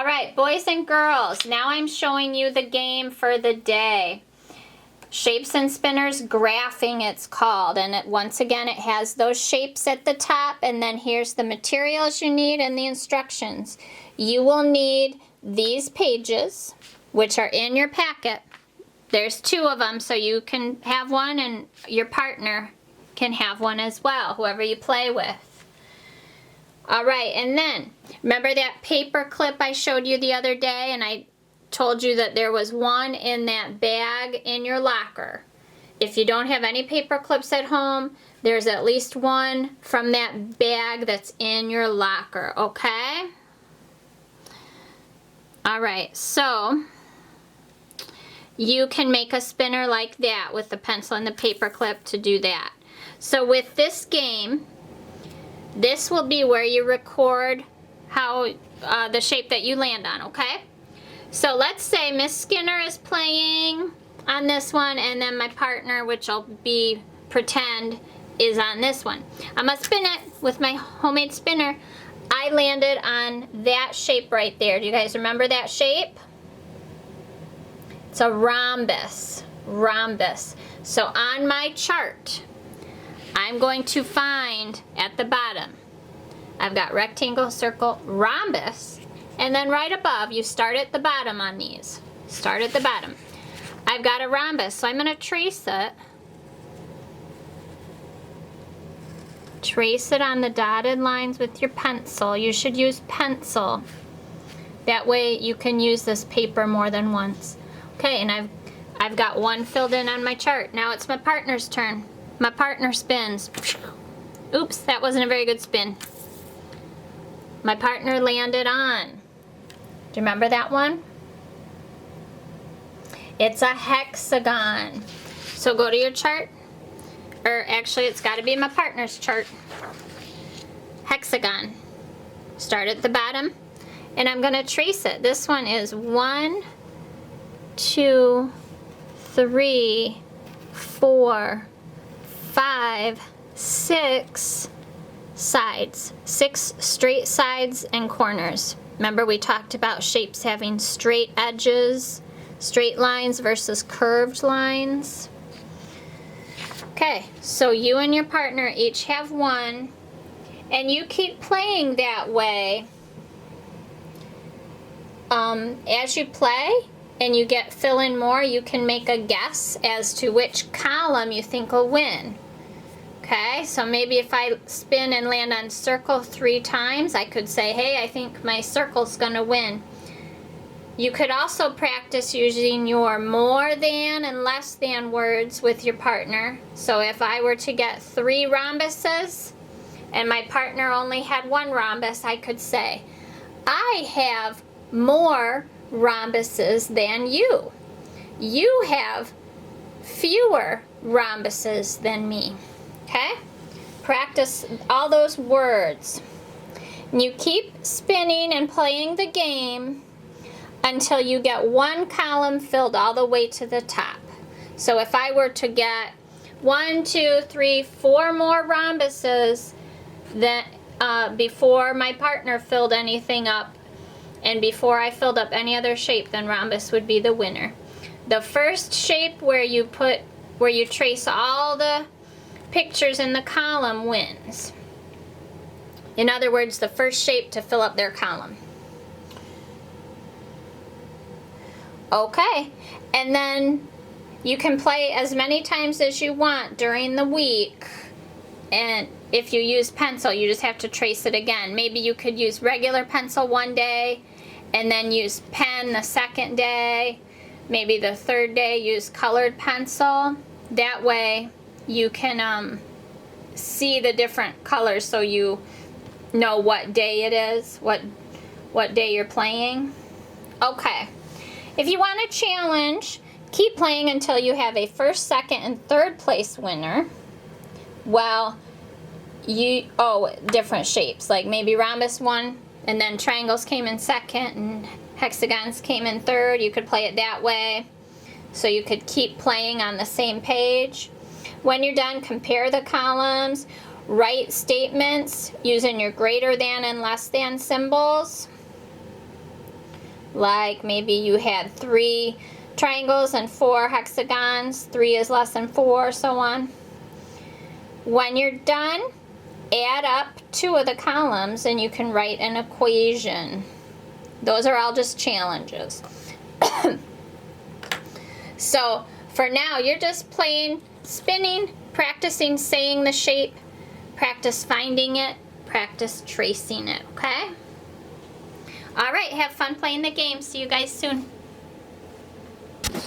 All right, boys and girls, now I'm showing you the game for the day. Shapes and Spinners Graphing, it's called, and once again it has those shapes at the top, and then here's the materials you need and the instructions. You will need these pages, which are in your packet. There's 2 of them, so you can have one and your partner can have one as well, whoever you play with. All right, and then remember that paper clip I showed you the other day, and I told you that there was one in that bag in your locker. If you don't have any paper clips at home, there's at least one from that bag that's in your locker, okay? All right, so you can make a spinner like that with the pencil and the paper clip to do that. So with this game, this will be where you record how the shape that you land on, okay? So let's say Miss Skinner is playing on this one, and then my partner, which will be pretend, is on this one. I'm gonna spin it with my homemade spinner. I landed on that shape right there. Do you guys remember that shape? It's a rhombus. Rhombus. So on my chart, I'm going to find at the bottom, I've got rectangle, circle, rhombus, and then right above, you start at the bottom on these. Start at the bottom. I've got a rhombus, so I'm going to trace it. Trace it on the dotted lines with your pencil. You should use pencil. That way you can use this paper more than once. Okay, and I've got one filled in on my chart. Now it's my partner's turn. My partner spins. Oops, that wasn't a very good spin. My partner landed on. Do you remember that one? It's a hexagon. So go to your chart. Or actually, it's got to be my partner's chart. Hexagon. Start at the bottom. And I'm going to trace it. This one is 1, 2, 3, 4, 5, 6 sides. 6 straight sides and corners. Remember we talked about shapes having straight edges, straight lines versus curved lines. Okay, so you and your partner each have one, and you keep playing that way. As you play and you get fill in more, you can make a guess as to which column you think will win. Okay, so maybe if I spin and land on circle 3 times, I could say, hey, I think my circle's gonna win. You could also practice using your more than and less than words with your partner. So if I were to get 3 rhombuses and my partner only had 1 rhombus, I could say, I have more rhombuses than you. You have fewer rhombuses than me. Okay? Practice all those words. And you keep spinning and playing the game until you get 1 column filled all the way to the top. So if I were to get 1, 2, 3, 4 more rhombuses that before my partner filled anything up, and before I filled up any other shape, then rhombus would be the winner. The first shape where you trace all the pictures in the column wins. In other words, the first shape to fill up their column. Okay, and then you can play as many times as you want during the week. And if you use pencil, you just have to trace it again. Maybe you could use regular pencil one day and then use pen the second day. Maybe the third day use colored pencil. That way you can see the different colors so you know what day it is, what day you're playing. Okay. If you want a challenge, keep playing until you have a first, second, and third place winner. Well, different shapes, like maybe rhombus won, and then triangles came in second, and hexagons came in third. You could play it that way, so you could keep playing on the same page. When you're done, compare the columns, write statements using your greater than and less than symbols. Like maybe you had 3 triangles and 4 hexagons, 3 is less than 4, so on. When you're done, add up 2 of the columns and you can write an equation. Those are all just challenges. So for now, you're just playing, spinning, practicing saying the shape, practice finding it, practice tracing it, okay? All right, have fun playing the game. See you guys soon.